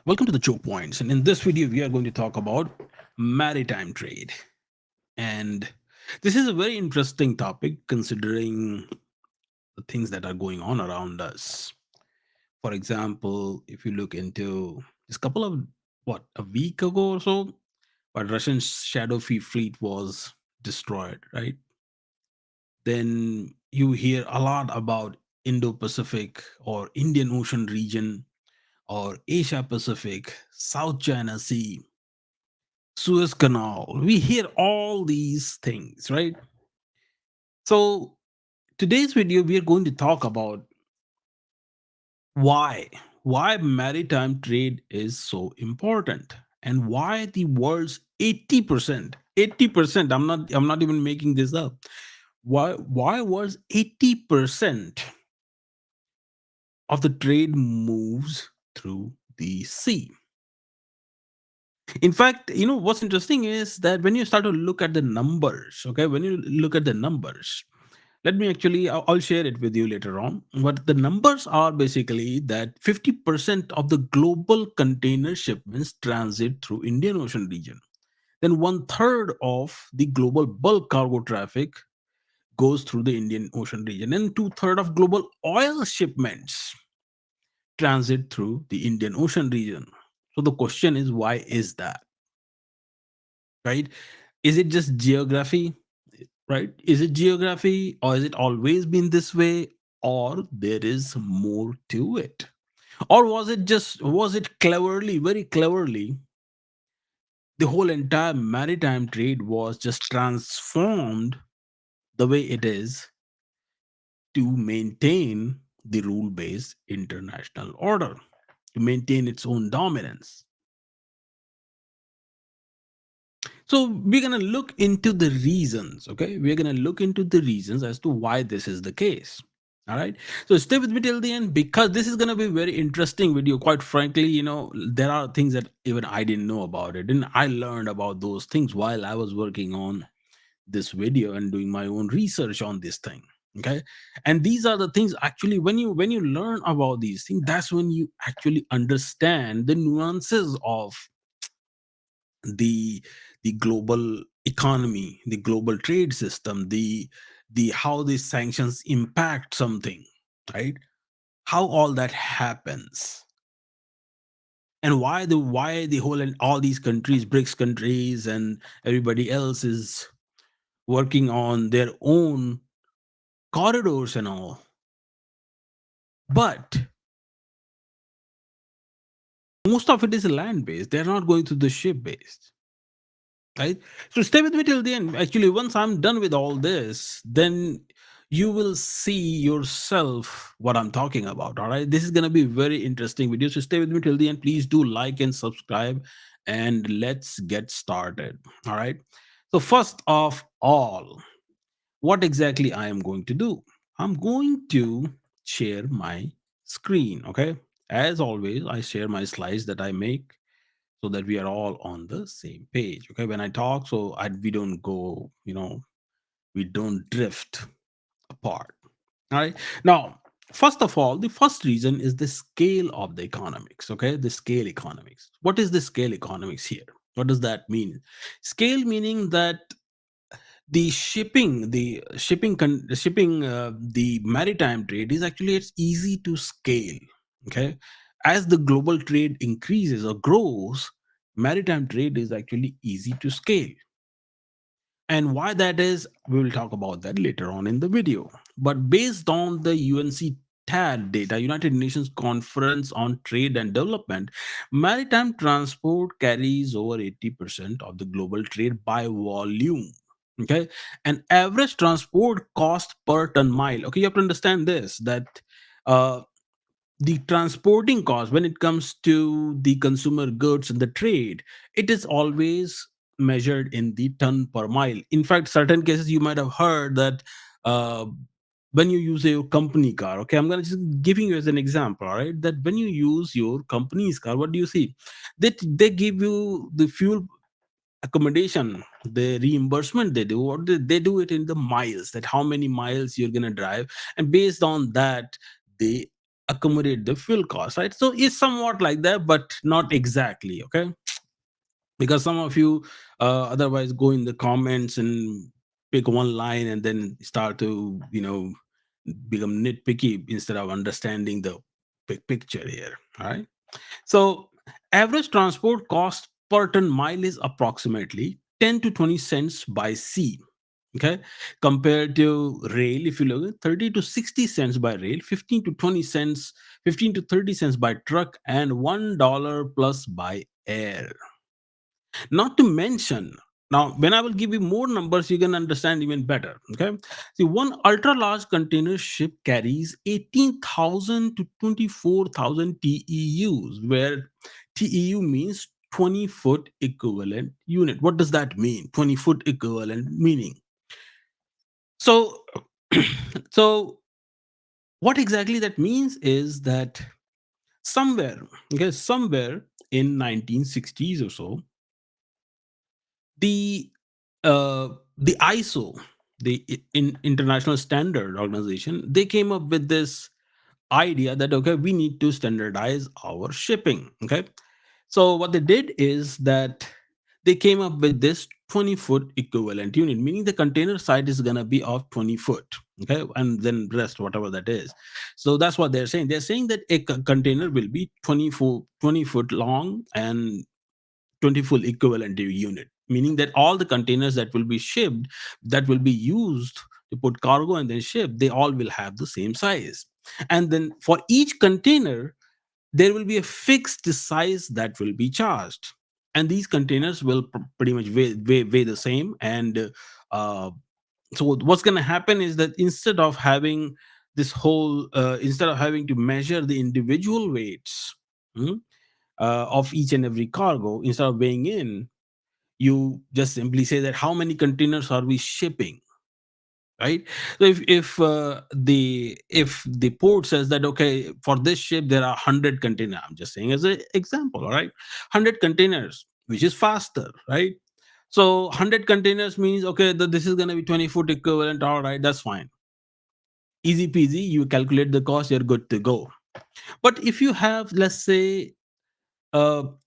Welcome to the Choke Points. And in this video, we are going to talk about maritime trade. And this is a very interesting topic considering the things that are going on around us. For example, if you look into just couple of a week ago or so, but Russian shadow fleet was destroyed, right? Then you hear a lot about Indo-Pacific or Indian Ocean region or Asia Pacific, South China Sea, Suez Canal. We hear all these things, right? So, today's video, we are going to talk about why maritime trade is so important and why the world's 80%, I'm not even making this up. Why was 80% of the trade moves through the sea? In fact, what's interesting is that when you start to look at the numbers, okay, when you look at the numbers, let me actually, I'll share it with you later on. But the numbers are basically that 50% of the global container shipments transit through Indian Ocean region. Then one third of the global bulk cargo traffic goes through the Indian Ocean region, and two-thirds of global oil shipments transit through the Indian Ocean region. So the question is, why is that? Right? Is it just geography? Right? Is it geography, or is it always been this way, or there is more to it? Or was it cleverly, very cleverly, the whole entire maritime trade was just transformed the way it is to maintain the rule based international order, to maintain its own dominance? So we're going to look into the reasons, okay? We're going to look into the reasons as to why this is the case. All right. So stay with me till the end because this is going to be a very interesting video. Quite frankly, there are things that even I didn't know about it. And I learned about those things while I was working on this video and doing my own research on this thing. Okay. And these are the things actually when you learn about these things, that's when you actually understand the nuances of the the global economy, the global trade system, the how these sanctions impact something, right? How all that happens, and why the whole and all these countries, BRICS countries, and everybody else is working on their own corridors and all. But most of it is land based. They're not going through the ship based. Right? So stay with me till the end. Actually, once I'm done with all this, then you will see yourself what I'm talking about. All right. This is gonna be very interesting video. So stay with me till the end. Please do like and subscribe, and let's get started. All right. So first of all, what exactly I am going to do? I'm going to share my screen. Okay. As always, I share my slides that I make so that we are all on the same page. Okay, when I talk, so we don't go, we don't drift apart. All right. Now, first of all, the first reason is the scale of the economics. Okay, the scale economics. What is the scale economics here? What does that mean? Scale meaning that the maritime trade is actually, it's easy to scale. Okay, as the global trade increases or grows, maritime trade is actually easy to scale. And why that is, we will talk about that later on in the video. But based on the UNCTAD data, United Nations Conference on Trade and Development, maritime transport carries over 80% of the global trade by volume. Okay. And average transport cost per ton mile. Okay. You have to understand this, that uh, the transporting cost when it comes to the consumer goods and the trade, it is always measured in the ton per mile. In fact, certain cases you might have heard that uh, when you use a company car, okay, I'm gonna just giving you as an example, all right, that when you use your company's car, what do you see? They give you the fuel accommodation, the reimbursement. They do what they do it in the miles, that how many miles you're gonna drive, and based on that, they accommodate the fuel cost, right? So it's somewhat like that, but not exactly, okay? Because some of you otherwise go in the comments and pick one line and then start to, become nitpicky instead of understanding the big picture here. All right. So average transport cost per ton mile is approximately 10 to 20 cents by sea. Okay. Compared to rail, if you look at 30 to 60 cents by rail, 15 to 20 cents, 15 to 30 cents by truck, and $1 plus by air. Not to mention, now when I will give you more numbers, you can understand even better. Okay. See, one ultra large container ship carries 18,000 to 24,000 TEUs, where TEU means 20-foot equivalent unit. What does that mean? 20-foot equivalent meaning. So, so what exactly that means is that somewhere, okay, somewhere in 1960s or so, the the ISO, the International Standard Organization, they came up with this idea that okay, we need to standardize our shipping. Okay, so what they did is that they came up with this 20-foot equivalent unit, meaning the container side is gonna be of 20 foot. Okay, and then rest whatever that is. So that's what they're saying. They're saying that a container will be 20 foot long and 20 full equivalent unit, meaning that all the containers that will be shipped, that will be used to put cargo and then ship, they all will have the same size. And then for each container, there will be a fixed size that will be charged. And these containers will pretty much weigh the same. And uh, so what's going to happen is that instead of having to measure the individual weights, hmm, of each and every cargo, instead of weighing in, you just simply say that how many containers are we shipping, right? So if the port says that okay, for this ship there are 100 containers, I'm just saying as an example, all right, 100 containers, which is faster, right? So 100 containers means okay, this is going to be 20-foot equivalent, all right, that's fine, easy peasy, you calculate the cost, you're good to go. But if you have, let's say,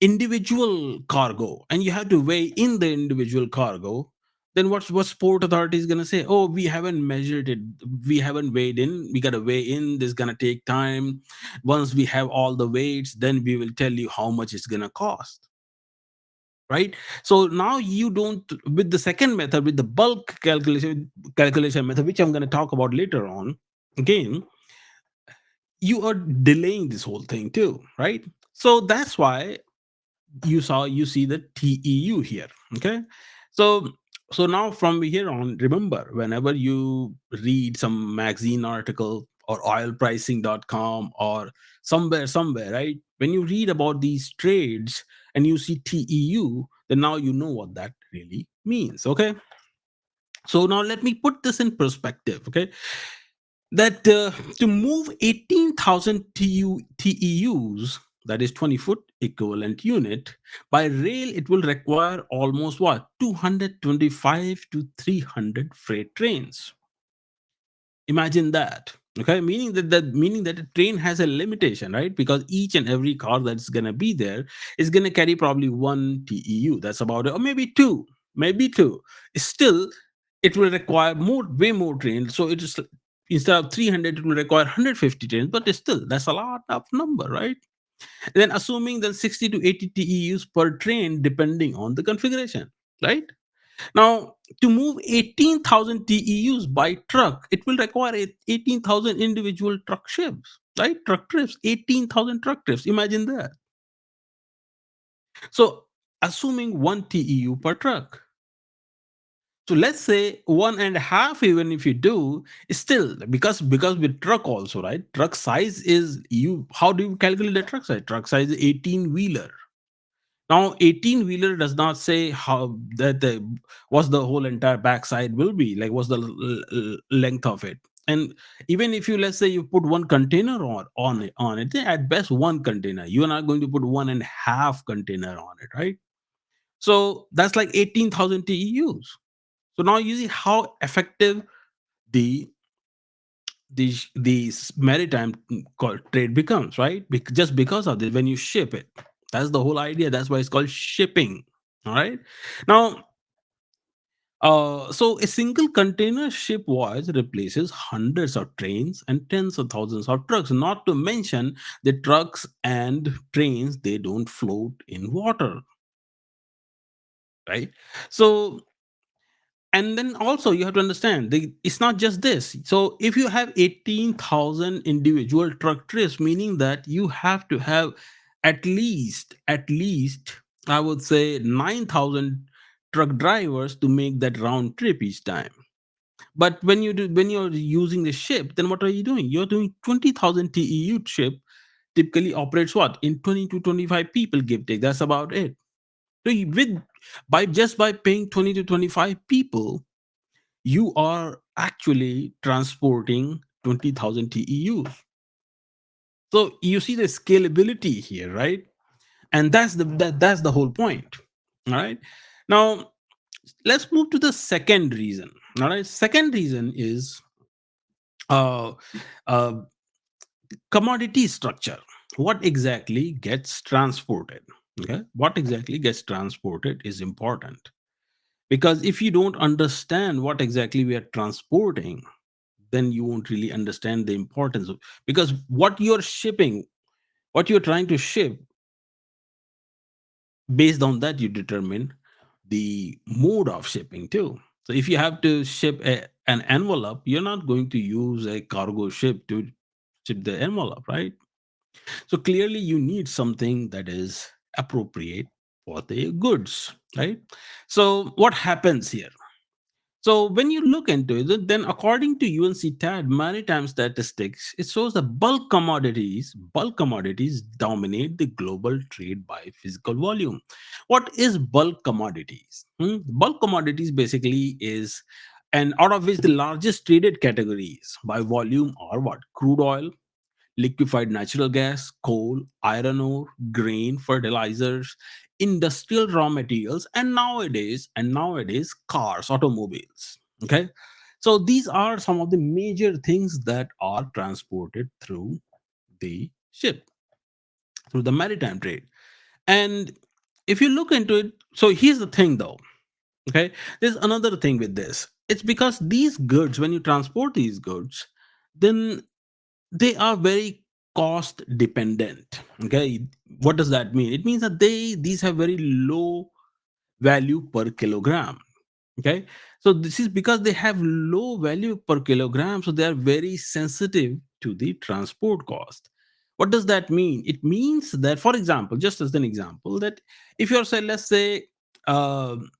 individual cargo and you have to weigh in the individual cargo, then what's port authority is going to say? Oh, we haven't measured it, we haven't weighed in, we got to weigh in, this is going to take time. Once we have all the weights, then we will tell you how much it's going to cost, right? So now you don't, with the second method, with the bulk calculation method, which I'm going to talk about later on again, you are delaying this whole thing too, right? So that's why you see the TEU here. Okay. So so now from here on, remember, whenever you read some magazine article or oilpricing.com or somewhere, right, when you read about these trades and you see TEU, then now you know what that really means. Okay. So now let me put this in perspective. Okay, that to move 18,000 TEUs, that is 20-foot equivalent unit, by rail, it will require almost what? 225 to 300 freight trains. Imagine that. Okay, meaning that a train has a limitation, right? Because each and every car that's gonna be there is gonna carry probably one TEU. That's about it, or maybe two, maybe two. Still, it will require way more trains. So it is, instead of 300, it will require 150 trains. But still, that's a lot of number, right? And then assuming that 60 to 80 TEUs per train, depending on the configuration, right? Now, to move 18,000 TEUs by truck, it will require 18,000 individual truck ships, right? Truck trips, 18,000 truck trips. Imagine that. So, assuming one TEU per truck. So let's say one and a half, even if you do, still, because with truck also, right? Truck size is, you how do you calculate the truck size? Truck size is 18 wheeler. Now, 18 wheeler does not say how that the what's the whole entire backside will be, like what's the length of it. And even if you, let's say, you put one container on it, at best one container, you are not going to put one and a half container on it, right? So that's like 18,000 TEUs. So now you see how effective the the maritime trade becomes, right? Just because of this, when you ship it, that's the whole idea. That's why it's called shipping. All right. Now, so a single container ship voyage replaces hundreds of trains and tens of thousands of trucks. Not to mention the trucks and trains, they don't float in water, right? So, and then also you have to understand it's not just this. So if you have 18,000 individual truck trips, meaning that you have to have at least I would say 9,000 truck drivers to make that round trip each time. But when you're using the ship, then what are you doing? You're doing 20,000 TEU ship typically operates what in 20 to 25 people, give take. That's about it. So with by just by paying 20 to 25 people, you are actually transporting 20,000 TEUs. So you see the scalability here, right? And that's the whole point. All right. Now let's move to the second reason. All right. Second reason is uh, uh, commodity structure. What exactly gets transported? Okay. What exactly gets transported is important, because if you don't understand what exactly we are transporting, then you won't really understand the importance of, because what you're shipping, what you're trying to ship, based on that you determine the mode of shipping too. So if you have to ship an envelope, you're not going to use a cargo ship to ship the envelope, right? So clearly you need something that is appropriate for the goods, right? So what happens here? So when you look into it, then according to UNCTAD maritime statistics, it shows that bulk commodities dominate the global trade by physical volume. What is bulk commodities? Bulk commodities basically is, and out of which the largest traded categories by volume are what? Crude oil, liquefied natural gas, coal, iron ore, grain, fertilizers, industrial raw materials, and nowadays cars, automobiles. Okay, so these are some of the major things that are transported through the ship, through the maritime trade. And if you look into it, so here's the thing though. Okay, there's another thing with this. It's because these goods, when you transport these goods, then they are very cost dependent. Okay, what does that mean? It means that these have very low value per kilogram. Okay, so this is because they have low value per kilogram, so they are very sensitive to the transport cost. What does that mean? It means that, for example, just as an example, that if you're say, let's say, um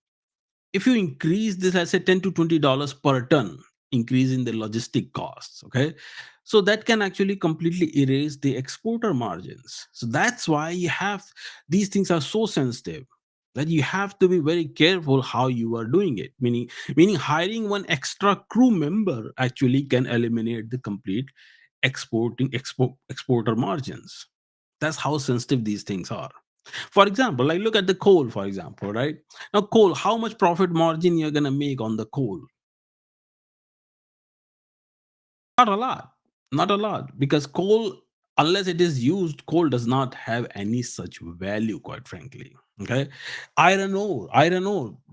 if you increase this, let's say $10 to $20 per ton increase in the logistic costs, okay, so that can actually completely erase the exporter margins. So that's why you have, these things are so sensitive that you have to be very careful how you are doing it, meaning hiring one extra crew member actually can eliminate the complete exporter margins. That's how sensitive these things are. For example, like look at the coal, for example, right? Now, coal, how much profit margin you're gonna make on the coal? Not a lot. Not a lot. Because coal, unless it is used, coal does not have any such value, quite frankly. Okay. Iron ore,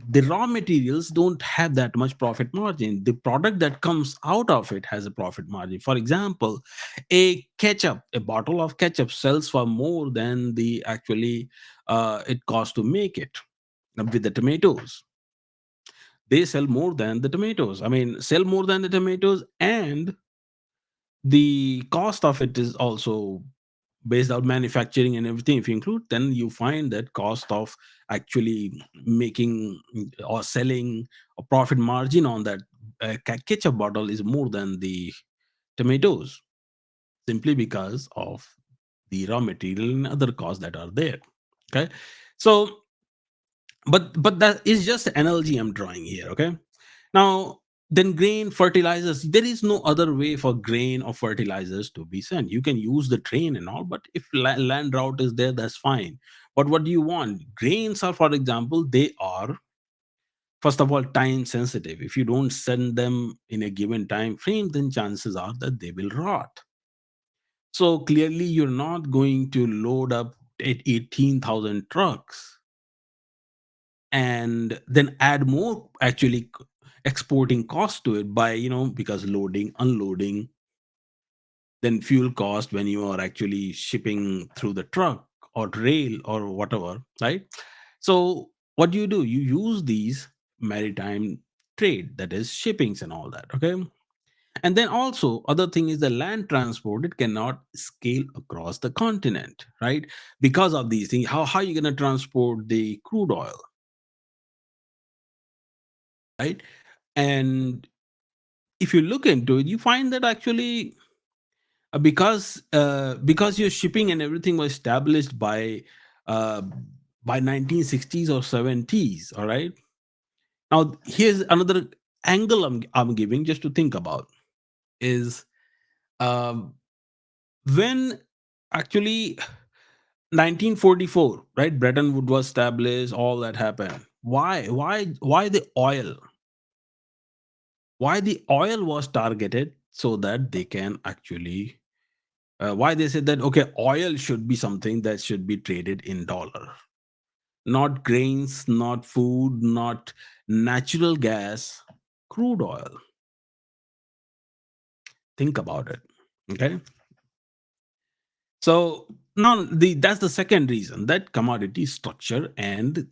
the raw materials don't have that much profit margin. The product that comes out of it has a profit margin. For example, a bottle of ketchup sells for more than the actually it costs to make it. With the tomatoes, they sell more than the tomatoes. I mean, sell more than the tomatoes, and the cost of it is also based out manufacturing and everything. If you include, then you find that cost of actually making or selling a profit margin on that ketchup bottle is more than the tomatoes, simply because of the raw material and other costs that are there. Okay, so but that is just analogy I'm drawing here. Okay, now, then grain fertilizers, there is no other way for grain or fertilizers to be sent. You can use the train and all, but if land route is there, that's fine. But what do you want? Grains are, for example, they are First of all, time sensitive. If you don't send them in a given time frame, then chances are that they will rot. So clearly, you're not going to load up at 18,000 trucks and then add more actually exporting cost to it by, because loading, unloading, then fuel cost when you are actually shipping through the truck or rail or whatever, right? So what do? You use these maritime trade, that is shippings and all that, okay? And then also other thing is the land transport, it cannot scale across the continent, right? Because of these things, how are you going to transport the crude oil, right? And if you look into it, you find that actually because your shipping and everything was established uh, by 1960s or 70s, all right. Now here's another angle I'm giving just to think about is um, when actually 1944, right, Bretton Woods was established, all that happened. Why the oil, why the oil was targeted so that they can actually why they said that okay, oil should be something that should be traded in dollar, not grains, not food, not natural gas, crude oil. Think about it. Okay, so now that's the second reason, that commodity structure and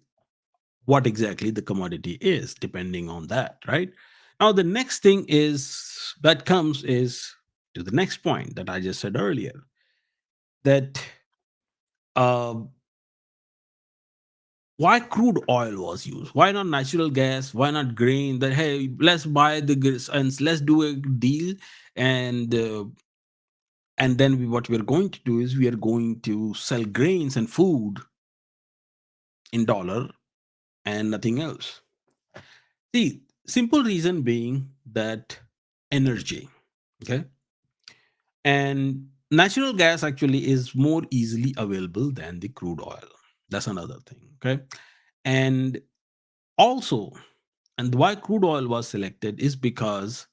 what exactly the commodity is depending on that, right? Now the next thing is that comes is to the next point that I just said earlier, that uh, why crude oil was used, why not natural gas, why not grain, that hey, let's buy the goods and let's do a deal, and and then what we're going to do is we are going to sell grains and food in dollar and nothing else. The simple reason being that energy, okay, and natural gas actually is more easily available than the crude oil. That's another thing, okay. And also, and why crude oil was selected is because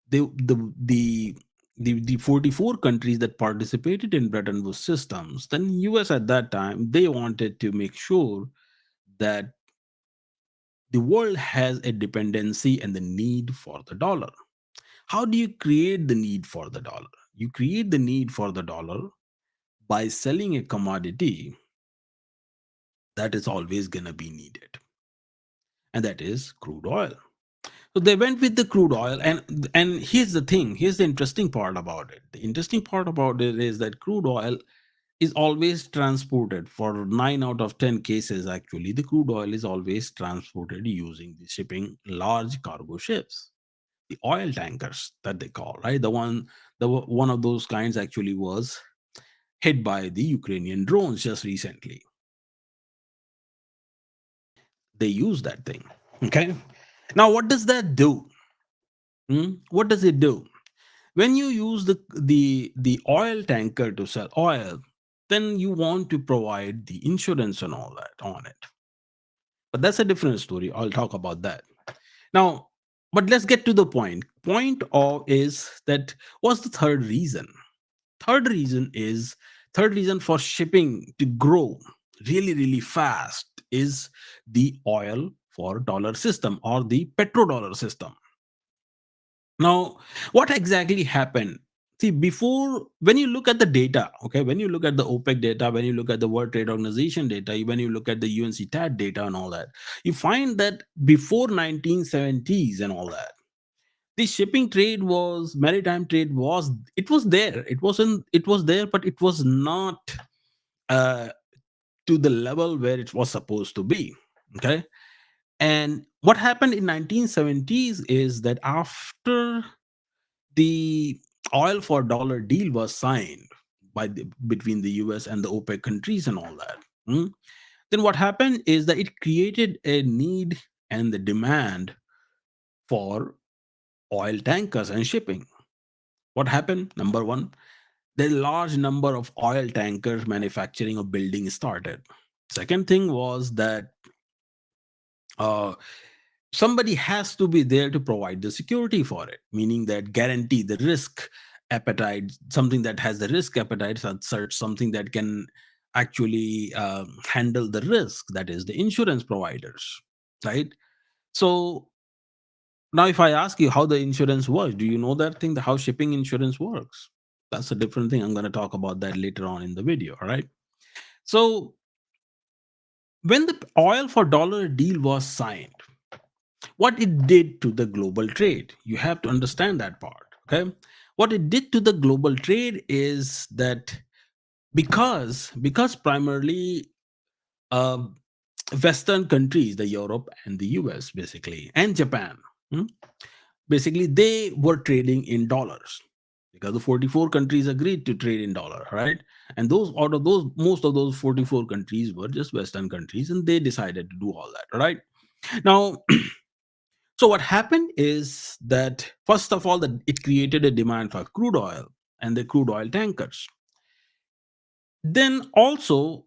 the the the the 44 countries that participated in Bretton Woods systems, then US at that time, they wanted to make sure that the world has a dependency and the need for the dollar. How do you create the need for the dollar? You create the need for the dollar by selling a commodity that is always going to be needed, and that is crude oil. So they went with the crude oil, and here's the thing. Here's the interesting part about it. The interesting part about it is that crude oil is always transported for 9 out of 10 cases. Actually, the crude oil is always transported using the shipping large cargo ships, the oil tankers that they call, right. One of those kinds actually was hit by the Ukrainian drones just recently. They use that thing. Okay. Now, what does that do? What does it do? When you use the oil tanker to sell oil, then you want to provide the insurance and all that on it. But that's a different story. I'll talk about that. Now, but let's get to the point. Point of is that what's the third reason? Third reason is third reason for shipping to grow really, really fast is the oil for dollar system or the petrodollar system. Now, what exactly happened? See, before, when you look at the data, okay, when you look at the OPEC data, when you look at the World Trade Organization data, when you look at the UNCTAD data and all that, you find that before 1970s and all that, the shipping trade was, maritime trade was, it was there. It was there, but it was not uh, to the level where it was supposed to be. Okay. And what happened in 1970s is that after the oil for dollar deal was signed between the US and the OPEC countries and all that. Then what happened is that it created a need and the demand for oil tankers and shipping. What happened? Number one, the large number of oil tankers manufacturing or building started. Second thing was that uh, somebody has to be there to provide the security for it, meaning that guarantee the risk appetite, something that has the risk appetite, such something that can actually handle the risk, that is the insurance providers, right? So now if I ask you how the insurance works, do you know that thing, the how shipping insurance works? That's a different thing. I'm going to talk about that later on in the video. All right. So when the oil for dollar deal was signed, what it did to the global trade, you have to understand that part. Okay. What it did to the global trade is that because primarily uh, Western countries, the Europe and the US basically, and Japan, hmm, basically they were trading in dollars because the 44 countries agreed to trade in dollar, right? And those out of those, most of those 44 countries were just Western countries, and they decided to do all that, right? Now, so what happened is that first of all, that it created a demand for crude oil and the crude oil tankers. Then also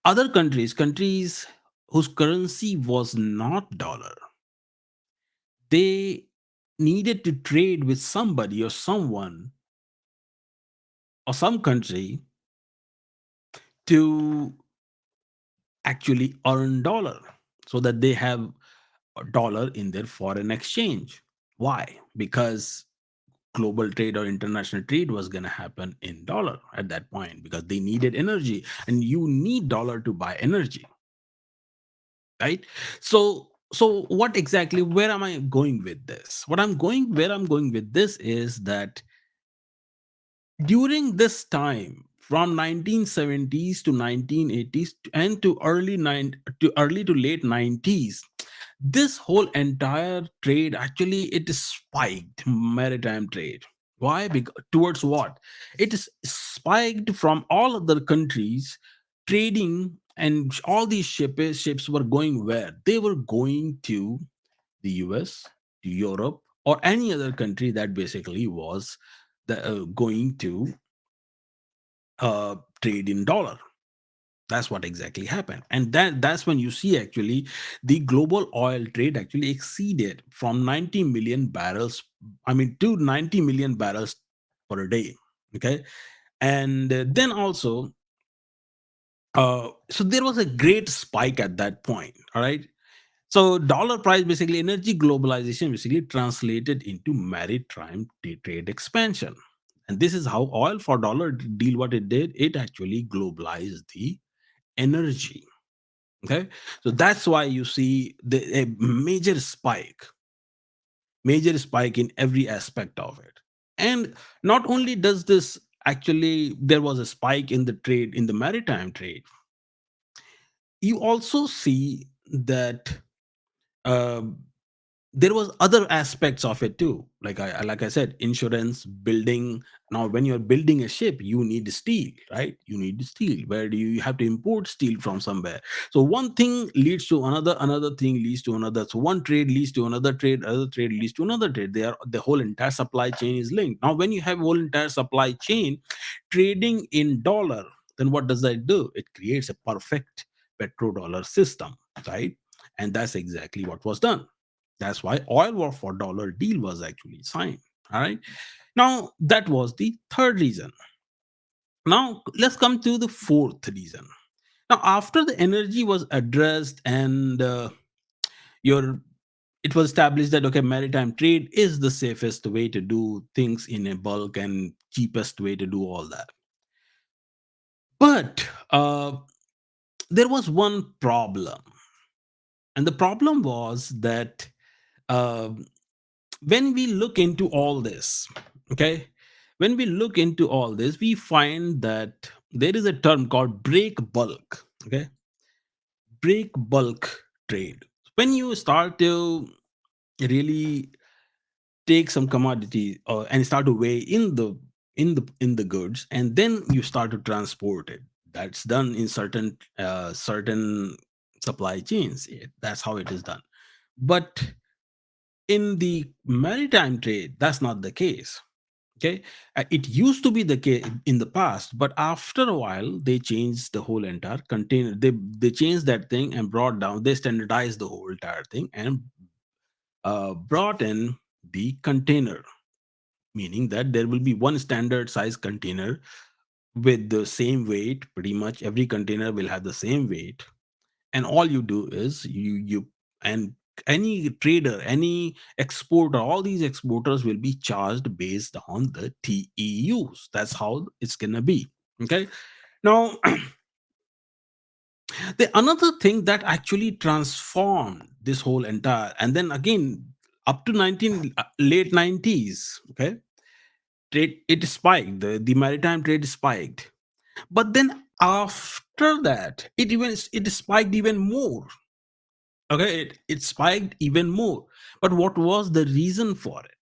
other countries whose currency was not dollar, they needed to trade with somebody or someone or some country to actually earn dollar so that they have a dollar in their foreign exchange. Why? Because global trade or international trade was going to happen in dollar at that point, because they needed energy, and you need dollar to buy energy, right? So what exactly, where am I going with this? Where I'm going with this is that during this time from 1970s to 1980s and to early to late 90s, this whole entire trade actually it spiked, maritime trade. Why? Because towards what? It is spiked from all other countries trading, and all these ships were going where? They were going to the US, to Europe, or any other country that basically was going to trade in dollar. That's what exactly happened, and that's when you see actually the global oil trade actually exceeded from 90 million barrels. I mean, to 90 million barrels per day. Okay, and then also, so there was a great spike at that point. All right. So dollar price, basically energy globalization basically translated into maritime trade expansion. And this is how oil for dollar deal what it did. It actually globalized the energy. Okay. So that's why you see a major spike in every aspect of it. And not only does this actually, there was a spike in the trade, in the maritime trade, you also see that uh, there was other aspects of it too, like I said, insurance, building. Now when you're building a ship, you need steel, right? You need steel. Where do you have to import steel from somewhere? So one thing leads to another thing leads to another, so one trade leads to another trade, other trade leads to another trade. They are, the whole entire supply chain is linked. Now when you have whole entire supply chain trading in dollar, then what does that do? It creates a perfect petrodollar system, right? And that's exactly what was done. That's why oil war for dollar deal was actually signed. All right. Now that was the third reason. Now let's come to the fourth reason. Now after the energy was addressed and your it was established that okay, maritime trade is the safest way to do things in a bulk and cheapest way to do all that. But there was one problem, and the problem was that uh, when we look into all this, okay, when we look into all this, we find that there is a term called break bulk. Okay, break bulk trade. When you start to really take some commodity and start to weigh in the goods, and then you start to transport it. That's done in certain supply chains. That's how it is done. But in the maritime trade, that's not the case. Okay. It used to be the case in the past, but after a while they changed the whole entire container. They changed that thing and brought down, they standardized the whole entire thing and brought in the container, meaning that there will be one standard size container with the same weight. Pretty much every container will have the same weight, and all you do is you and any trader, any exporter, all these exporters will be charged based on the TEUs. That's how it's gonna be. Okay. Now, the another thing that actually transformed this whole entire, and then again up to 19 late 90s, okay, trade, it spiked, the maritime trade spiked, but then after that it spiked even more. Okay, it spiked even more. But what was the reason for it?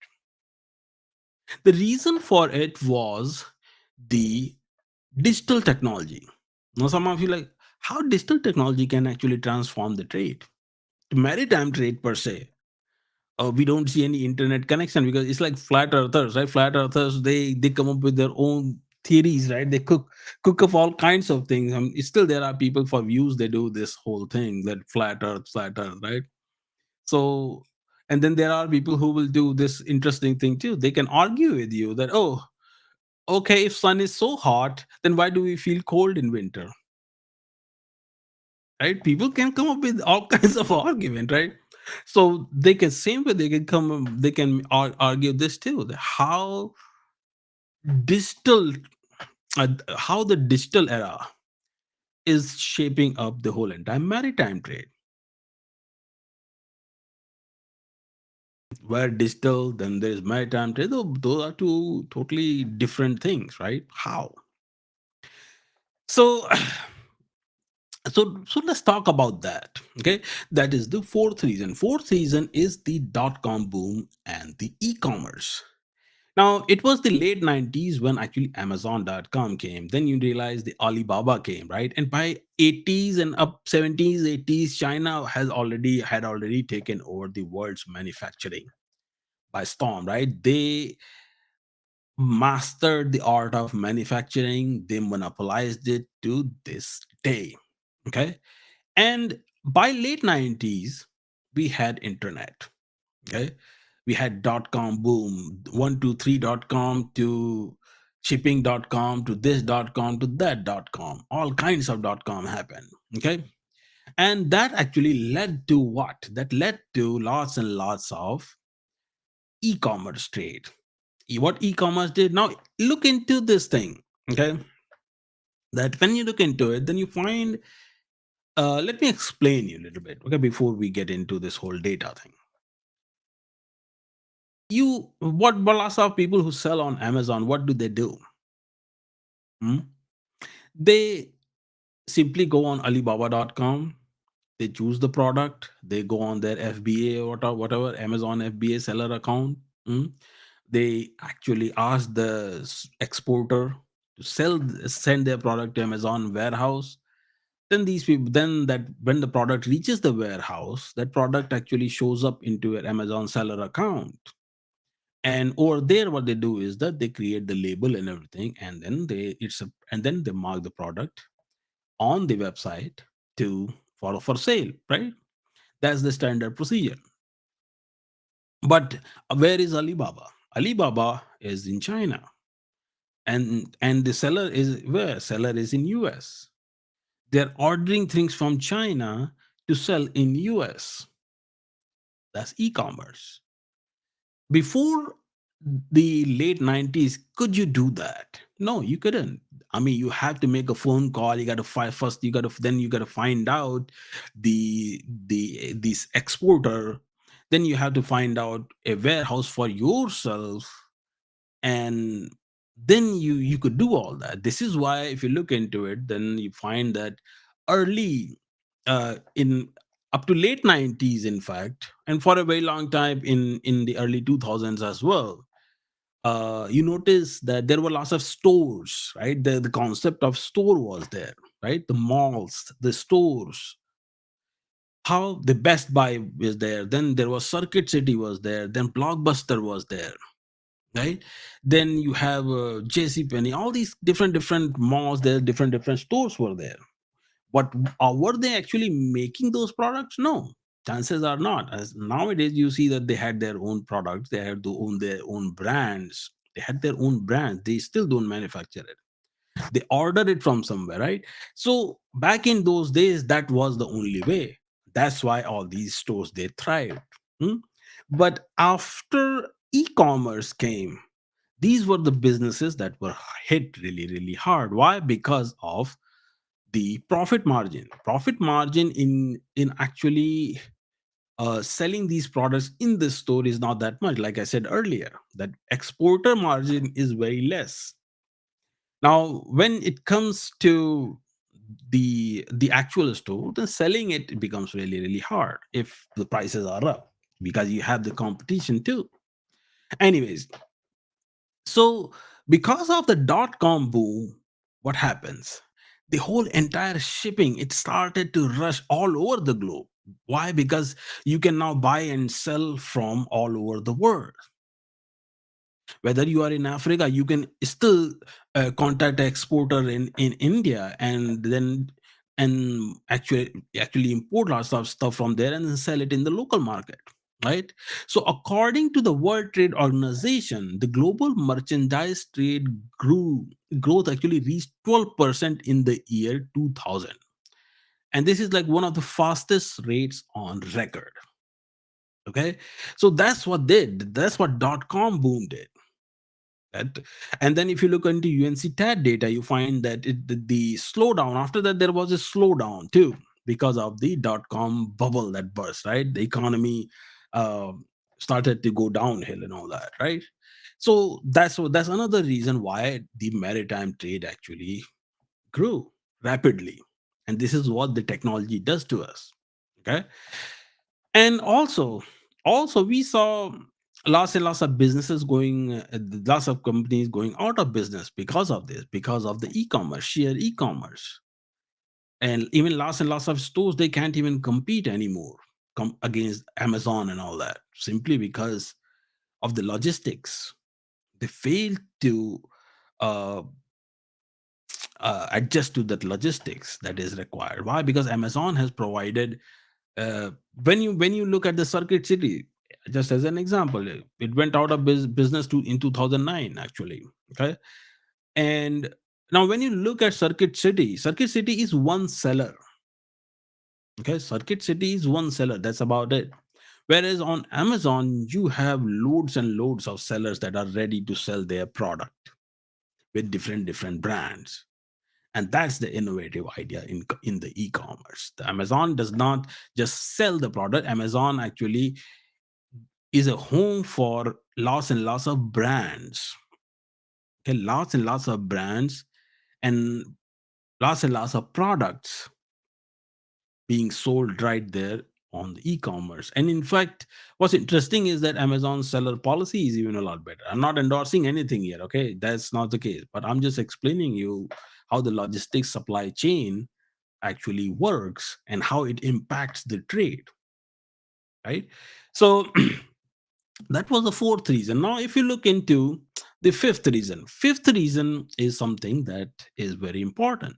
The reason for it was the digital technology. Now, some of you like how digital technology can actually transform the trade, the maritime trade per se. We don't see any internet connection because it's like flat earthers, right? Flat earthers, they come up with their own theories, right? They cook up all kinds of things. It's still there are people for views. They do this whole thing that flat earth, right? So, and then there are people who will do this interesting thing too. They can argue with you that, oh, okay, if sun is so hot, then why do we feel cold in winter? Right? People can come up with all kinds of argument, right? So they can same way they can come, they can argue this too. That digital, how the digital era is shaping up the whole entire maritime trade. Where digital, then there is maritime trade. Those are two totally different things, right? How? So, so let's talk about that. Okay, that is the fourth reason. Fourth reason is the dot com boom and the e-commerce. Now, it was the late 90s when actually Amazon.com came. Then you realize the Alibaba came, right? And by 80s and up 70s, 80s, China had already taken over the world's manufacturing by storm, right? They mastered the art of manufacturing, they monopolized it to this day. Okay. And by late 90s, we had internet. Okay. We had dot com boom, 123.com to shipping.com to this.com to that.com. All kinds of dot com happened. Okay. And that actually led to what? That led to lots and lots of e-commerce trade. What e-commerce did, now look into this thing. Okay. That when you look into it, then you find, let me explain you a little bit, okay, before we get into this whole data thing. What lots of people who sell on Amazon, what do they do? Hmm? They simply go on Alibaba.com, they choose the product, they go on their FBA or whatever Amazon FBA seller account. Hmm? They actually ask the exporter to send their product to Amazon warehouse. Then these people, then that when the product reaches the warehouse, that product actually shows up into your Amazon seller account. And over there, what they do is that they create the label and everything, and then and then they mark the product on the website to for sale, right? That's the standard procedure. But where is Alibaba? Alibaba is in China, and the seller is where? Seller is in US. They're ordering things from China to sell in US. That's e-commerce. Before the late 90s, could you do that? No, you couldn't. I mean, you have to make a phone call. You got to find first. You got to find out this exporter. Then you have to find out a warehouse for yourself, and then you could do all that. This is why if you look into it, then you find that early, in up to late 90s, in fact, and for a very long time in the early 2000s as well, you notice that there were lots of stores, right? The concept of store was there, right? The malls, the stores, how the Best Buy was there, then there was Circuit City was there, then Blockbuster was there. right? Then you have JC Penney, all these different malls there, different stores were there. But were they actually making those products? No, chances are not. As nowadays you see that they had their own products, they had to own their own brands, they had their own brands, they still don't manufacture it, they order it from somewhere, right? So back in those days that was the only way. That's why all these stores they thrived. Hmm? But after e-commerce came, these were the businesses that were hit really hard. Why? Because of the profit margin in actually selling these products in the store is not that much. Like I said earlier, that exporter margin is very less. Now when it comes to the actual store, then selling it becomes really hard if the prices are up, because you have the competition too. Anyways, so because of the dot com boom, what happens? The whole entire shipping, it started to rush all over the globe. Why? Because you can now buy and sell from all over the world. Whether you are in Africa, you can still contact an exporter in India, and then and actually import lots of stuff from there and then sell it in the local market, right? So according to the World Trade Organization, the global merchandise trade growth actually reached 12% in the year 2000, and this is like one of the fastest rates on record. Okay, so that's what dot com boom did. That, and then if you look into UNCTAD data, you find that the slowdown after that, there was a slowdown too, because of the dot com bubble that burst, right? The economy uh, started to go downhill and all that, right? So that's another reason why the maritime trade actually grew rapidly, and this is what the technology does to us. Okay, and also we saw lots and lots of businesses going lots of companies going out of business because of this, because of the e-commerce, sheer e-commerce. And even lots and lots of stores, they can't even compete anymore against Amazon and all that, simply because of the logistics. They failed to uh, adjust to that logistics that is required. Why? Because Amazon has provided, when you look at the Circuit City, just as an example, it went out of business in 2009 actually. Okay, and now when you look at Circuit City is one seller. Okay, Circuit City is one seller, that's about it. Whereas on Amazon you have loads and loads of sellers that are ready to sell their product with different brands. And that's the innovative idea in the e-commerce. The Amazon does not just sell the product. Amazon actually is a home for lots and lots of brands. Okay, lots and lots of brands, and lots of products being sold right there on the e-commerce. And in fact, what's interesting is that Amazon's seller policy is even a lot better. I'm not endorsing anything here, okay? That's not the case, but I'm just explaining you how the logistics supply chain actually works and how it impacts the trade, right? So that was the fourth reason. Now if you look into the fifth reason is something that is very important.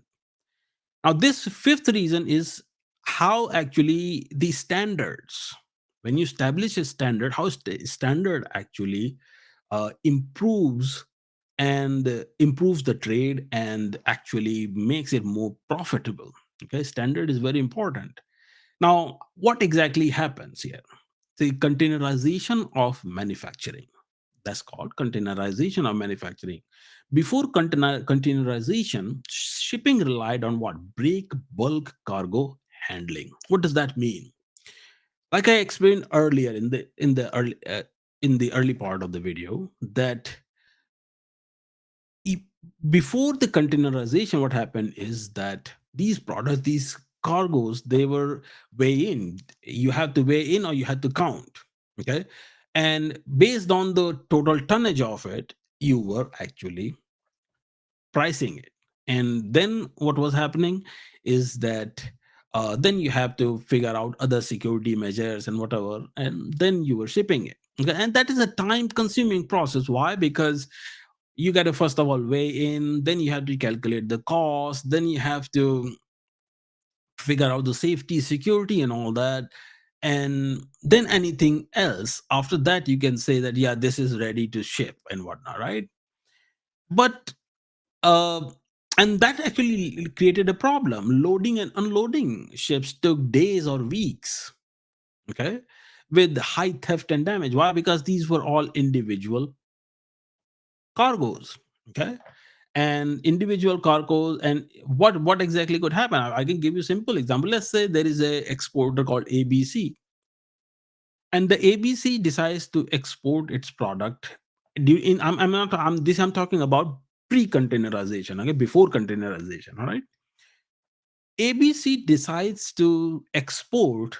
Now this fifth reason is how actually the standards, when you establish a standard, how standard actually improves and improves the trade and actually makes it more profitable. Okay, standard is very important. Now, what exactly happens here? The containerization of manufacturing. That's called containerization of manufacturing. Before containerization, shipping relied on what? Break bulk cargo handling. What does that mean? Like I explained earlier in the early part of the video, that e- before the containerization, what happened is that these products, these cargoes, they were weigh in. You have to weigh in or you had to count. Okay. And based on the total tonnage of it, you were actually pricing it. And then what was happening is that Then you have to figure out other security measures and whatever, and then you were shipping it. Okay? And that is a time consuming process. Why? Because you got to first of all weigh in, then you have to calculate the cost, then you have to figure out the safety, security, and all that. And then anything else after that, you can say that, yeah, this is ready to ship and whatnot, right? But uh, and that actually created a problem. Loading and unloading ships took days or weeks, okay, with high theft and damage. Why? Because these were all individual cargoes, okay, and individual cargoes. And what exactly could happen? I can give you a simple example. Let's say there is a exporter called ABC, and the ABC decides to export its product. I'm not I'm talking about pre-containerization, okay, before containerization, all right. ABC decides to export,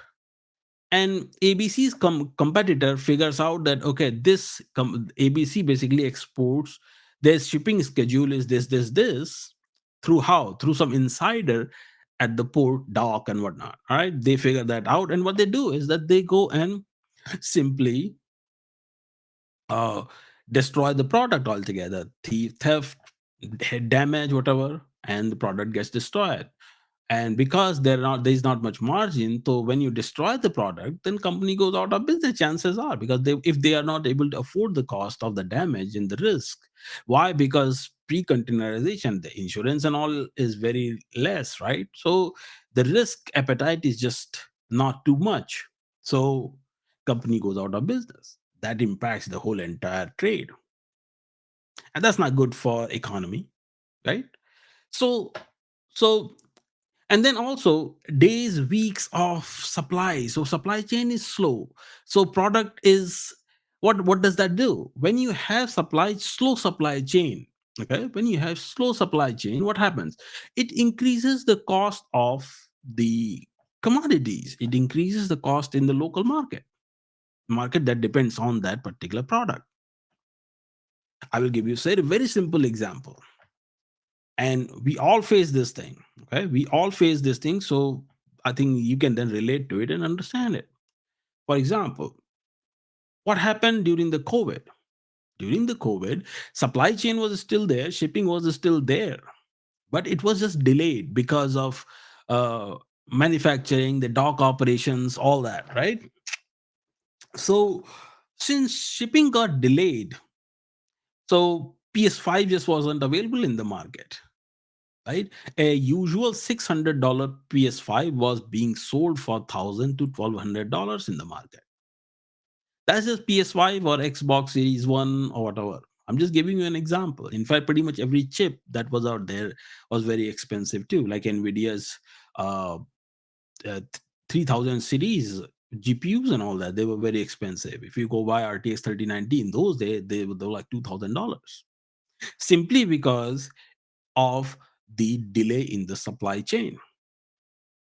and ABC's competitor figures out that, okay, ABC basically exports, their shipping schedule is this, through how? Through some insider at the port dock and whatnot. All right, they figure that out, and what they do is that they go and simply uh, destroy the product altogether. Thief, theft, damage, whatever, and the product gets destroyed. And because there's not much margin, so when you destroy the product, then company goes out of business. Chances are, because if they are not able to afford the cost of the damage and the risk. Why? Because pre-containerization, the insurance and all is very less, right? So the risk appetite is just not too much. So company goes out of business. That impacts the whole entire trade, and that's not good for economy, right? So so and then also days, weeks of supply, so supply chain is slow. So product is, what does that do when you have slow supply chain? Okay, when you have slow supply chain, what happens? It increases the cost of the commodities, it increases the cost in the local market that depends on that particular product. I will give you, say, a very simple example, and we all face this thing. Okay, we all face this thing, so I think you can then relate to it and understand it. For example, what happened during the COVID? During the COVID, supply chain was still there, shipping was still there, but it was just delayed because of uh, manufacturing, the dock operations, all that, right? So since shipping got delayed, so PS5 just wasn't available in the market, right? A usual $600 PS5 was being sold for $1,000 to $1,200 in the market. That's just PS5 or Xbox Series One or whatever. I'm just giving you an example. In fact, pretty much every chip that was out there was very expensive too, like Nvidia's uh, 3000 series GPUs and all that. They were very expensive. If you go buy RTX 3090 in those days, they were like $2,000, simply because of the delay in the supply chain.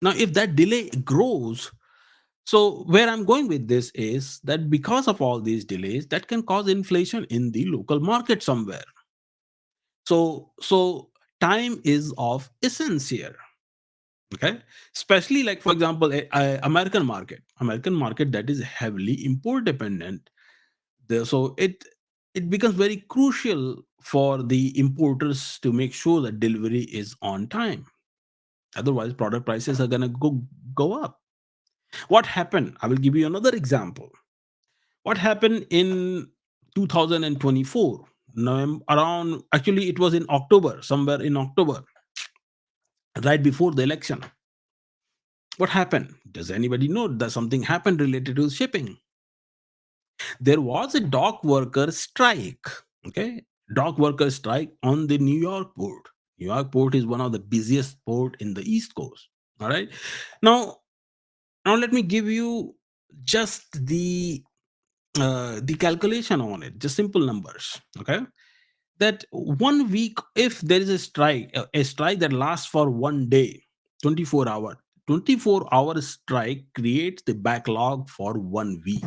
Now, if that delay grows, so where I'm going with this is that because of all these delays, that can cause inflation in the local market somewhere. So time is of essence here. Okay, especially like for example, American market that is heavily import dependent. So it becomes very crucial for the importers to make sure that delivery is on time. Otherwise, product prices are gonna go up. What happened? I will give you another example. What happened in 2024? Around, actually, it was in October, somewhere in October, right before the election. What happened? Does anybody know that something happened related to shipping? There was a dock worker strike. Okay, dock worker strike on the New York port. New York port is one of the busiest port in the East Coast. All right. Now, now let me give you just the calculation on it, just simple numbers. Okay, that 1 week, if there is a strike that lasts for 1 day, 24 hour, 24 hour strike creates the backlog for 1 week.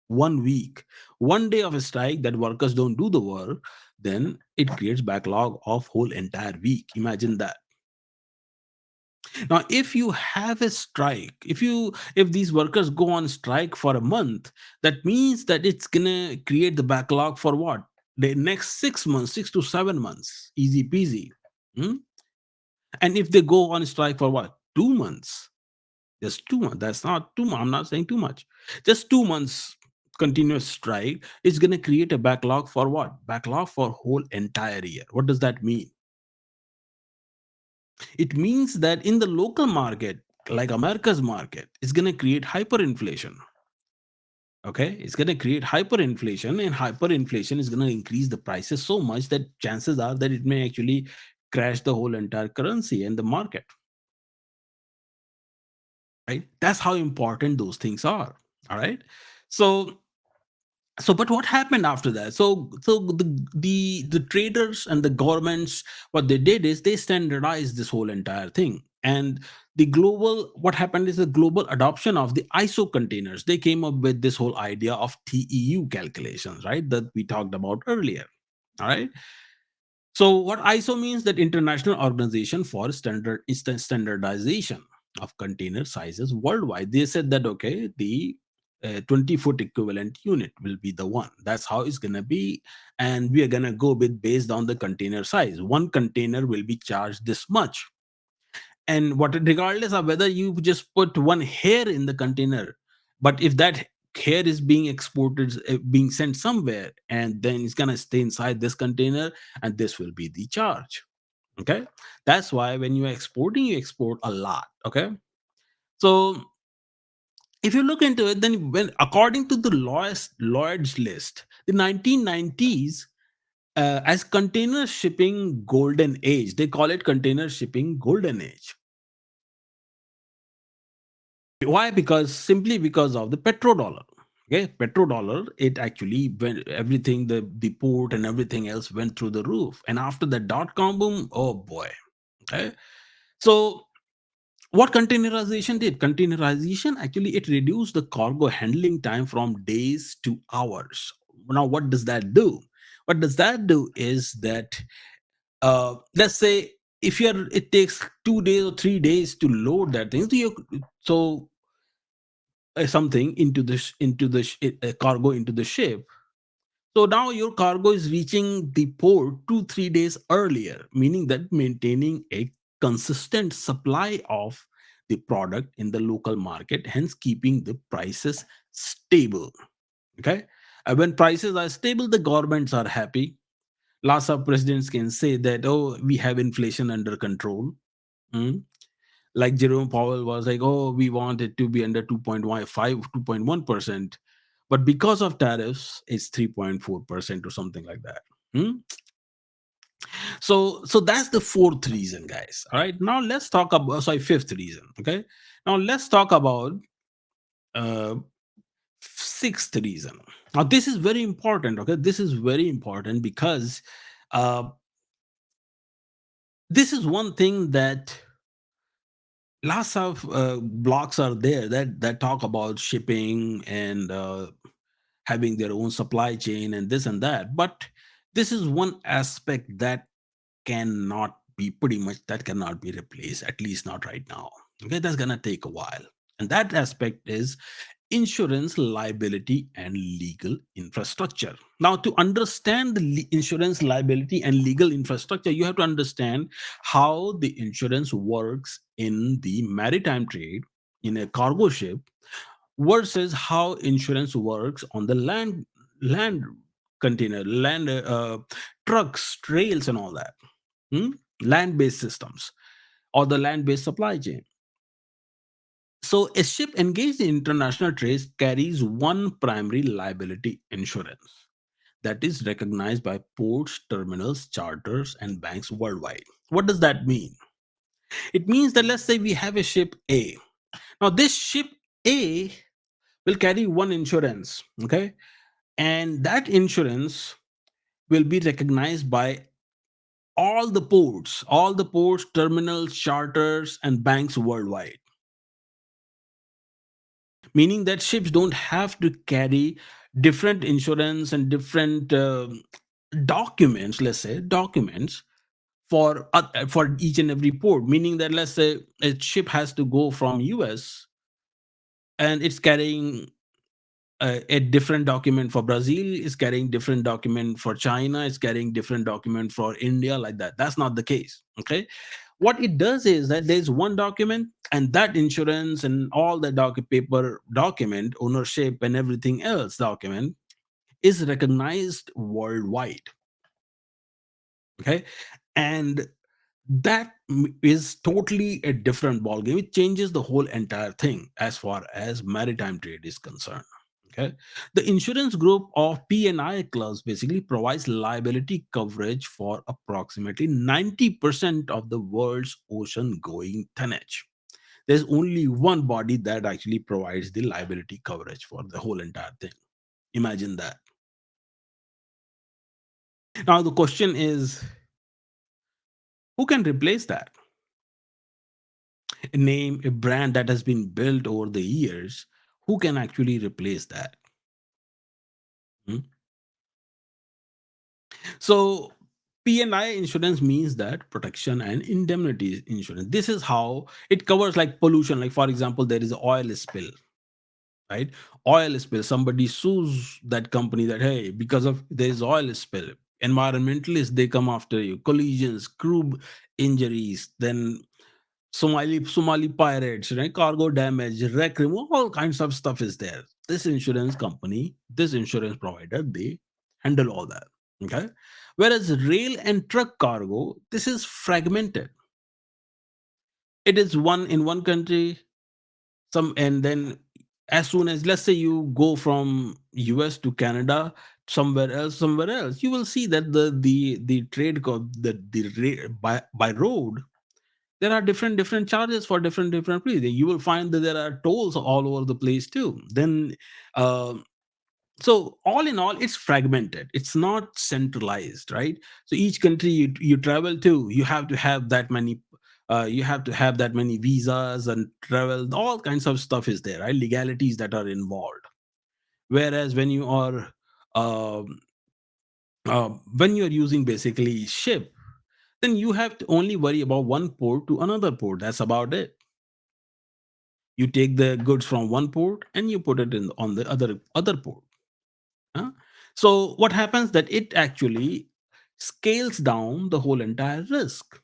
1 week, 1 day of a strike that workers don't do the work, then it creates backlog of whole entire week. Imagine that. Now, if you have a strike, if these workers go on strike for a month, that means that it's gonna create the backlog for what? The next 6 months, 6 to 7 months, easy peasy. Hmm? And if they go on strike for what? 2 months, just 2 months. That's not too much. I'm not saying too much. Just 2 months continuous strike is gonna create a backlog for what? Backlog for whole entire year. What does that mean? It means that in the local market, like America's market, it's going to create hyperinflation. Okay, it's going to create hyperinflation, and hyperinflation is going to increase the prices so much that chances are that it may actually crash the whole entire currency and the market. Right? That's how important those things are. All right. So but what happened after that? So the traders and the governments, what they did is they standardized this whole entire thing. And the global what happened is the global adoption of the ISO containers. They came up with this whole idea of TEU calculations, right, that we talked about earlier. All right. So what ISO means, that International Organization for Standardization of Container Sizes Worldwide. They said that okay, the 20-foot equivalent unit will be the one. That's how it's gonna be, and we are gonna go with based on the container size. One container will be charged this much, and what regardless of whether you just put one hair in the container, but if that hair is being exported, being sent somewhere, and then it's gonna stay inside this container, and this will be the charge. Okay, that's why when you're exporting, you export a lot. Okay, so if you look into it, then when according to the Lloyd's list, the 1990s, as container shipping golden age, they call it container shipping golden age. Why? Because simply because of the petrodollar. Okay, petrodollar, it actually went everything, the port and everything else went through the roof. And after the dot-com boom, oh boy. Okay. So what containerization did? Containerization actually it reduced the cargo handling time from days to hours. Now, what does that do? What does that do is that let's say if you're it takes 2 days or 3 days to load that thing, so something into the cargo into the ship. So now your cargo is reaching the port 2 3 days earlier, meaning that maintaining a consistent supply of the product in the local market, hence keeping the prices stable. Okay, when prices are stable, the governments are happy. Lots of presidents can say that, oh, we have inflation under control. Mm. Like Jerome Powell was like, oh, we want it to be under 2.15, 2.1%. But because of tariffs, it's 3.4% or something like that. Hmm? So that's the fourth reason, guys. All right. Now let's talk about fifth reason. Okay. Now let's talk about uh sixth reason. Now this is very important. Okay. This is very important because uh this is one thing that lots of blogs are there that talk about shipping and having their own supply chain and this and that, but this is one aspect that cannot be pretty much that cannot be replaced, at least not right now. Okay, that's gonna take a while. And that aspect is insurance liability and legal infrastructure. Now, to understand the insurance liability and legal infrastructure, you have to understand how the insurance works in the maritime trade in a cargo ship versus how insurance works on the land container land trucks, trails, and all that. Hmm? Land-based systems or the land-based supply chain. So a ship engaged in international trade carries one primary liability insurance that is recognized by ports, terminals, charters, and banks worldwide. What does that mean? It means that let's say we have a ship A. Now this ship A will carry one insurance, okay? And that insurance will be recognized by all the ports, terminals, charters, and banks worldwide. Meaning that ships don't have to carry different insurance and different documents, let's say documents, for each and every port, meaning that let's say a ship has to go from US and it's carrying a different document for Brazil, is carrying different document for China, is carrying different document for India, like that. That's not the case. Okay, what it does is that there's one document, and that insurance and all the paper document ownership and everything else document is recognized worldwide. Okay, and that is totally a different ballgame. It changes the whole entire thing as far as maritime trade is concerned. Okay, the insurance group of P&I clubs basically provides liability coverage for approximately 90% of the world's ocean going tonnage. There's only one body that actually provides the liability coverage for the whole entire thing. Imagine that. Now the question is, who can replace that? A name, a brand that has been built over the years, who can actually replace that? Hmm? So, P&I insurance means that protection and indemnity insurance. This is how it covers like pollution. Like, for example, there is an oil spill, right? Oil spill. Somebody sues that company that, hey, because of there is oil spill, environmentalists, they come after you, collisions, crew injuries, then Somali pirates, right? Cargo damage, wreck removal, all kinds of stuff is there. This insurance company, this insurance provider, they handle all that. Okay. Whereas rail and truck cargo, this is fragmented. It is one in one country, some and then as soon as let's say you go from US to Canada, somewhere else, you will see that the trade by road, there are different charges for different places. You will find that there are tolls all over the place too. Then uh, so all in all, it's fragmented, it's not centralized, right? So each country you travel to, you have to have that many visas and travel, all kinds of stuff is there, right? Legalities that are involved. Whereas um, when you're using basically ship, then you have to only worry about one port to another port. That's about it. You take the goods from one port and you put it in on the other port. Huh? So what happens that it actually scales down the whole entire risk,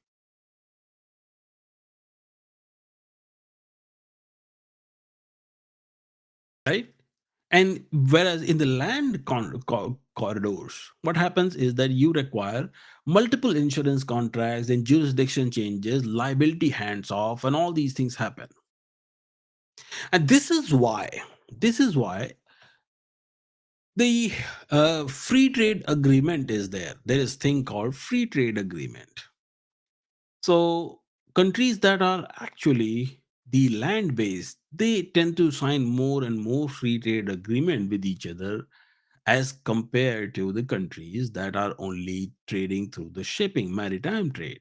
right? And whereas in the land corridors, what happens is that you require multiple insurance contracts and jurisdiction changes, liability hands off, and all these things happen. And this is why the free trade agreement is there. There is thing called free trade agreement. So countries that are actually the land based, they tend to sign more and more free trade agreement with each other as compared to the countries that are only trading through the shipping maritime trade.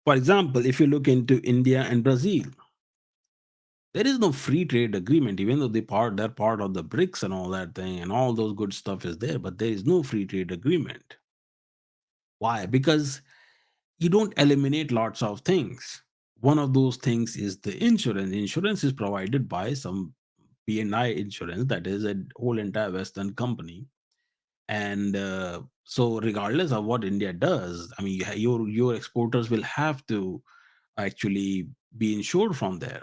For example, if you look into India and Brazil, there is no free trade agreement, even though they're part of the BRICS and all that thing, and all those good stuff is there, but there is no free trade agreement. Why? Because you don't eliminate lots of things. One of those things is the insurance. Insurance is provided by some P&I insurance, that is a whole entire Western company. And so, regardless of what India does, I mean, your exporters will have to actually be insured from there.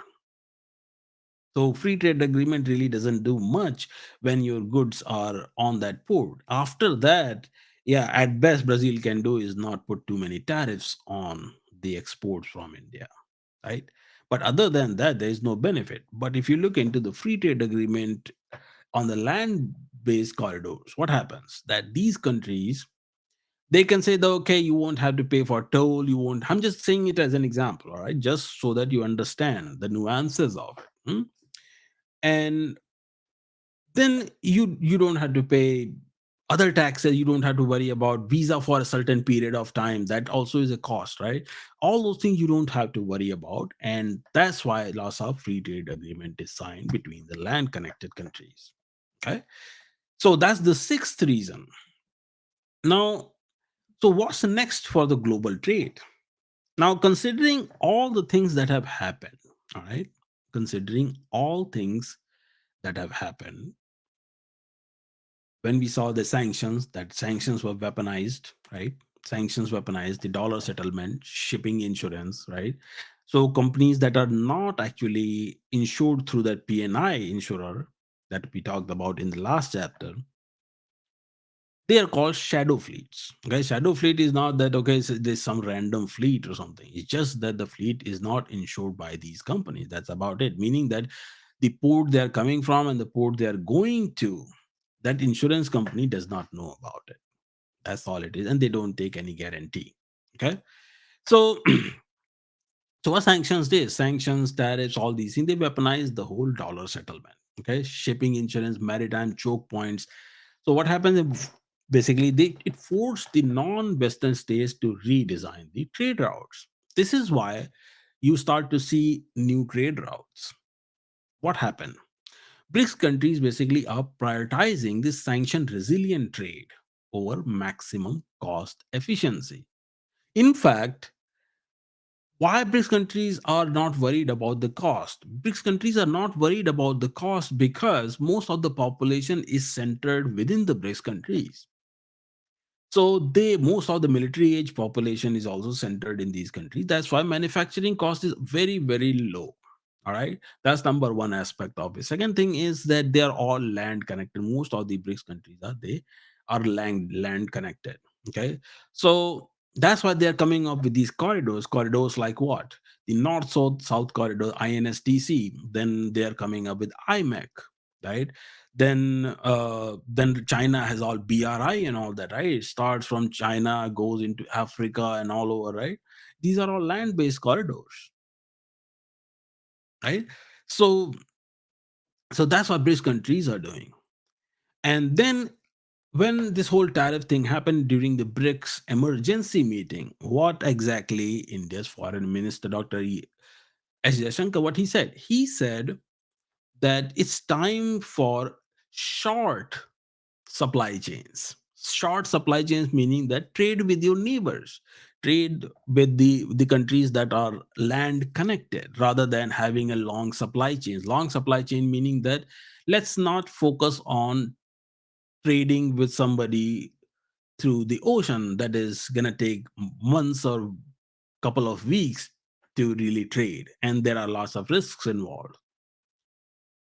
So free trade agreement really doesn't do much when your goods are on that port. After that, yeah, at best Brazil can do is not put too many tariffs on the exports from India, right? But other than that, there is no benefit. But if you look into the free trade agreement on the land based corridors, what happens? That these countries, they can say that okay, you won't have to pay for toll, you won't. I'm just saying it as an example, all right, just so that you understand the nuances of it. And then you don't have to pay other taxes, you don't have to worry about visa for a certain period of time, that also is a cost, right? All those things you don't have to worry about, and that's why lots of free trade agreement is signed between the land connected countries. Okay, so that's the sixth reason. Now, So what's next for the global trade? Now, considering all the things that have happened, all right, considering all things that have happened, when we saw the sanctions, that sanctions were weaponized, right? Sanctions weaponized, the dollar settlement, shipping insurance, right? So companies that are not actually insured through that PNI insurer that we talked about in the last chapter, they are called shadow fleets. Okay, shadow fleet is not that okay, so there's some random fleet or something. It's just that the fleet is not insured by these companies. That's about it. Meaning that the port they are coming from and the port they are going to, that insurance company does not know about it. That's all it is, and they don't take any guarantee. Okay, so so what sanctions did? Sanctions, tariffs, all these things, they weaponize the whole dollar settlement. Okay, shipping, insurance, maritime choke points. So what happens? Basically, it forced the non-Western states to redesign the trade routes. This is why you start to see new trade routes. What happened? BRICS countries basically are prioritizing this sanction resilient trade over maximum cost efficiency. In fact, why BRICS countries are not worried about the cost? BRICS countries are not worried about the cost because most of the population is centered within the BRICS countries. So they most of the military age population is also centered in these countries. That's why manufacturing cost is very, very low. All right. That's number one aspect of it. Second thing is that they are all land connected. Most of the BRICS countries are land connected. Okay. So that's why they're coming up with these corridors. Corridors like what? The North South corridor, INSTC. Then they are coming up with IMEC, right? Then China has all BRI and all that, right? It starts from China, goes into Africa and all over, right? These are all land-based corridors, right? So so that's what BRICS countries are doing. And then when this whole tariff thing happened during the BRICS emergency meeting, what exactly India's foreign minister, Dr. S. Jaishankar, what he said? He said that it's time for short supply chains. Short supply chains meaning that trade with your neighbors, trade with the countries that are land connected rather than having a long supply chain. Long supply chain meaning that let's not focus on trading with somebody through the ocean that is going to take months or couple of weeks to really trade, and there are lots of risks involved,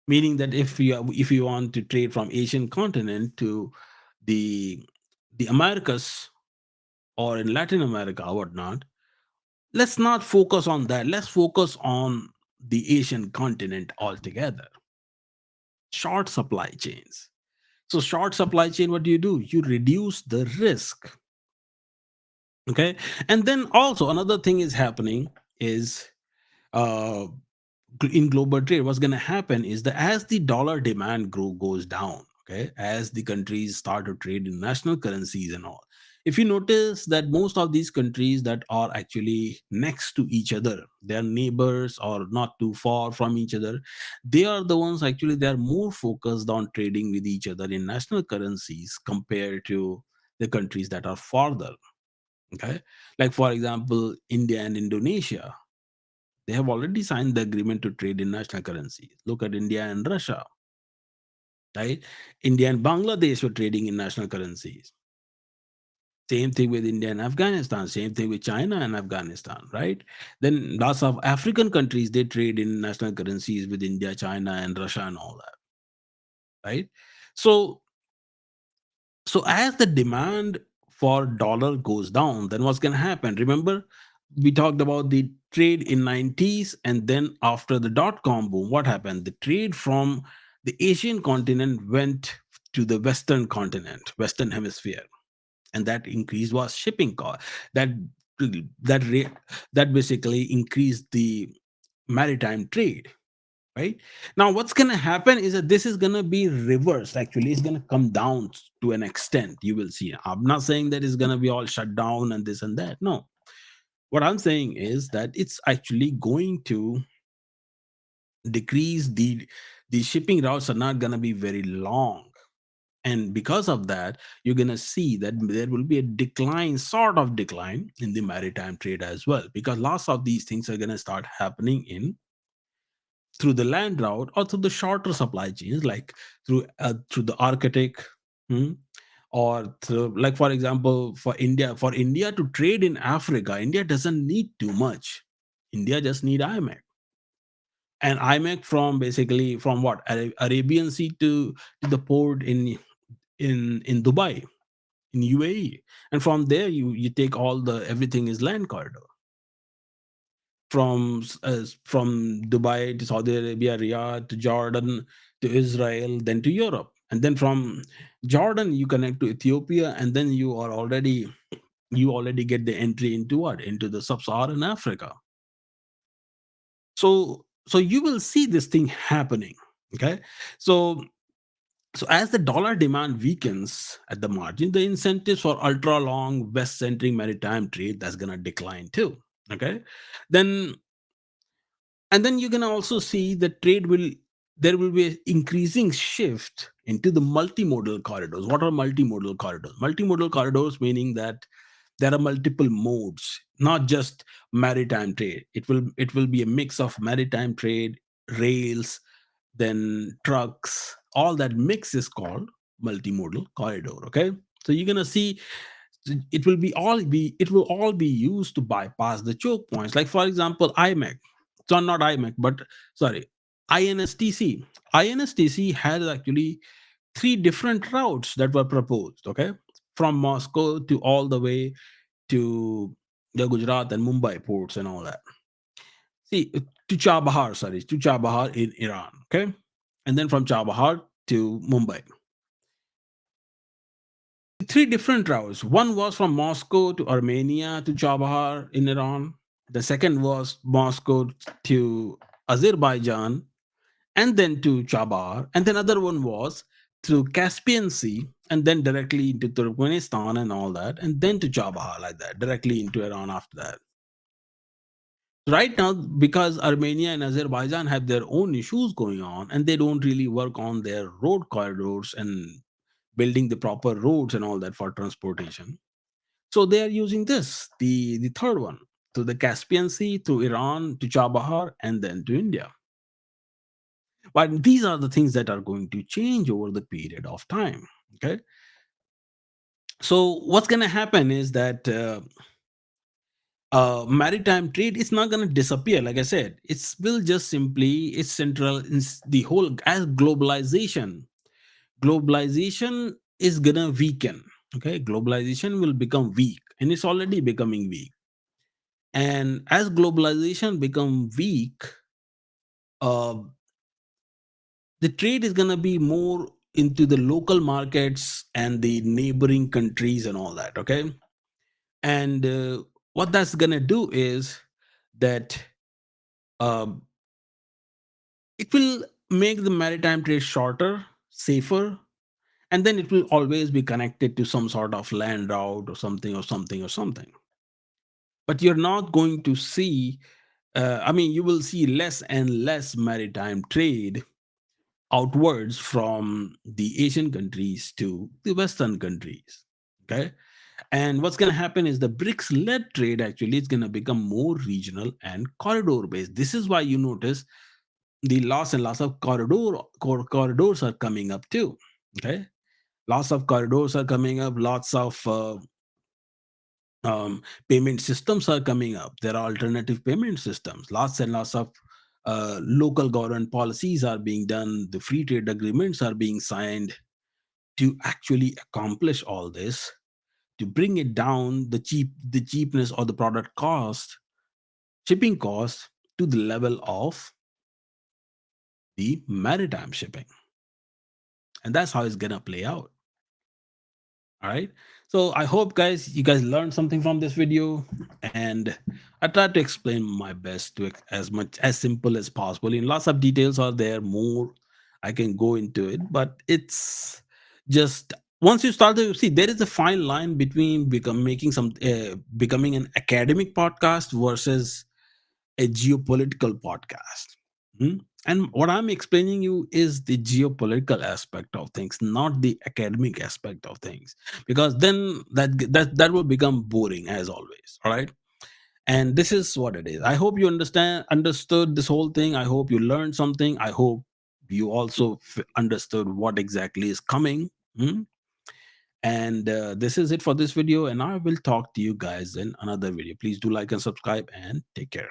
meaning that if you want to trade from Asian continent to the the Americas or in Latin America or whatnot, let's not focus on that. Let's focus on the Asian continent altogether. Short supply chains. So short supply chain, what do? You reduce the risk. Okay. And then also another thing is happening is uh in global trade, what's going to happen is that as the dollar demand goes down, okay, as the countries start to trade in national currencies and all, if you notice that most of these countries that are actually next to each other, they are neighbors or not too far from each other, they are the ones actually they are more focused on trading with each other in national currencies compared to the countries that are farther. Okay, like for example, India and Indonesia, they have already signed the agreement to trade in national currencies. Look at India and Russia, right? India and Bangladesh were trading in national currencies. Same thing with India and Afghanistan. Same thing with China and Afghanistan, right? Then lots of African countries they trade in national currencies with India, China, and Russia and all that, right? So so as the demand for dollar goes down, then what's going to happen? Remember, we talked about the trade in 90s, and then after the dot-com boom, what happened? The trade from the Asian continent went to the Western continent, Western hemisphere, and that increase was shipping cost. That that rate that basically increased the maritime trade, right? Now what's going to happen is that this is going to be reversed. Actually, it's going to come down to an extent. You will see, I'm not saying that it's going to be all shut down and this and that. No, what I'm saying is that it's actually going to decrease. The shipping routes are not going to be very long. And because of that, you're going to see that there will be a decline, sort of decline, in the maritime trade as well, because lots of these things are going to start happening in through the land route or through the shorter supply chains, like through the Arctic, hmm, or through, like for example, for India to trade in Africa, India doesn't need too much. India just need IMEC, and IMEC from basically from what Arabian Sea to the port in Dubai, in UAE, and from there you take all the everything is land corridor from Dubai to Saudi Arabia, Riyadh to Jordan to Israel, then to Europe, and then from Jordan you connect to Ethiopia, and then you already get the entry into what, into the sub-Saharan Africa. So you will see this thing happening. Okay, so so as the dollar demand weakens at the margin, the incentives for ultra long west centering maritime trade, that's gonna decline too. Okay, then and then you're going to also see that trade will there will be an increasing shift into the multimodal corridors. What are multimodal corridors? Multimodal corridors meaning that there are multiple modes, not just maritime trade. It will be a mix of maritime trade, rails, then trucks. All that mix is called multimodal corridor. Okay, so you're gonna see it will all be used to bypass the choke points, like for example IMEC. So not IMEC, but sorry, INSTC. INSTC has actually three different routes that were proposed. Okay, from Moscow to all the way to the Gujarat and Mumbai ports and all that. See, to Chabahar, sorry, to Chabahar in Iran. Okay, and then from Chabahar to Mumbai. Three different routes. One was from Moscow to Armenia to Chabahar in Iran. The second was Moscow to Azerbaijan and then to Chabahar. And then other one was through Caspian Sea and then directly into Turkmenistan and all that, and then to Chabahar like that, directly into Iran after that. Right now, because Armenia and Azerbaijan have their own issues going on and they don't really work on their road corridors and building the proper roads and all that for transportation. So they are using this, the third one, to the Caspian Sea, to Iran, to Chabahar, and then to India. But these are the things that are going to change over the period of time. Okay. So what's going to happen is that maritime trade is not going to disappear. Like I said, it will just simply it's central in the whole as globalization is gonna weaken. Okay, globalization will become weak, and it's already becoming weak. And as globalization become weak, uh, the trade is gonna be more into the local markets and the neighboring countries and all that. Okay, and what that's gonna do is that um, it will make the maritime trade shorter, safer, and then it will always be connected to some sort of land route or something or something or something. But you're not going to see, I mean, you will see less and less maritime trade outwards from the Asian countries to the Western countries. Okay. And what's going to happen is the BRICS led trade actually is going to become more regional and corridor based. This is why you notice the loss and loss of corridors are coming up too. Okay. Lots of corridors are coming up, lots of payment systems are coming up. There are alternative payment systems. Lots and lots of local government policies are being done. The free trade agreements are being signed to actually accomplish all this, to bring it down the cheapness or the product cost, shipping cost to the level of the maritime shipping. And that's how it's gonna play out. All right. So I hope guys you guys learned something from this video, and I tried to explain my best to as much as simple as possible. In lots of details are there, more I can go into it, but it's just once you start to see there is a fine line between becoming an academic podcast versus a geopolitical podcast. Mhm. And what I'm explaining you is the geopolitical aspect of things, not the academic aspect of things, because then that will become boring as always. All right. And this is what it is. I hope you understood this whole thing. I hope you learned something. I hope you also understood what exactly is coming. Hmm? And this is it for this video. And I will talk to you guys in another video. Please do like and subscribe and take care.